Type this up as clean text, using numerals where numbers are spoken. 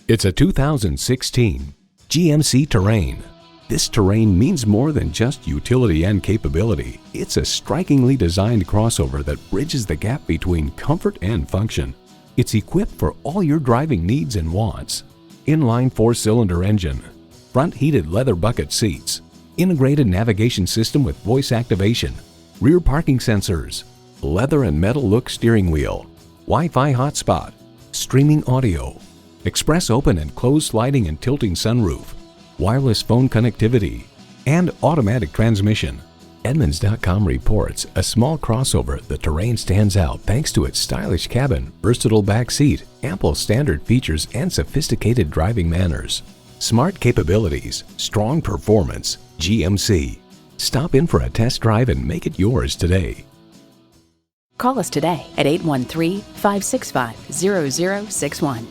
It's a 2016 GMC Terrain. This Terrain means more than just utility and capability. It's a strikingly designed crossover that bridges the gap between comfort and function. It's equipped for all your driving needs and wants. Inline 4-cylinder engine, front heated leather bucket seats, integrated navigation system with voice activation, rear parking sensors, leather and metal look steering wheel, Wi-Fi hotspot, streaming audio, express open and closed sliding and tilting sunroof, wireless phone connectivity, and automatic transmission. Edmunds.com reports a small crossover, the Terrain stands out thanks to its stylish cabin, versatile back seat, ample standard features, and sophisticated driving manners. Smart capabilities, strong performance, GMC. Stop in for a test drive and make it yours today. Call us today at 813-565-0061.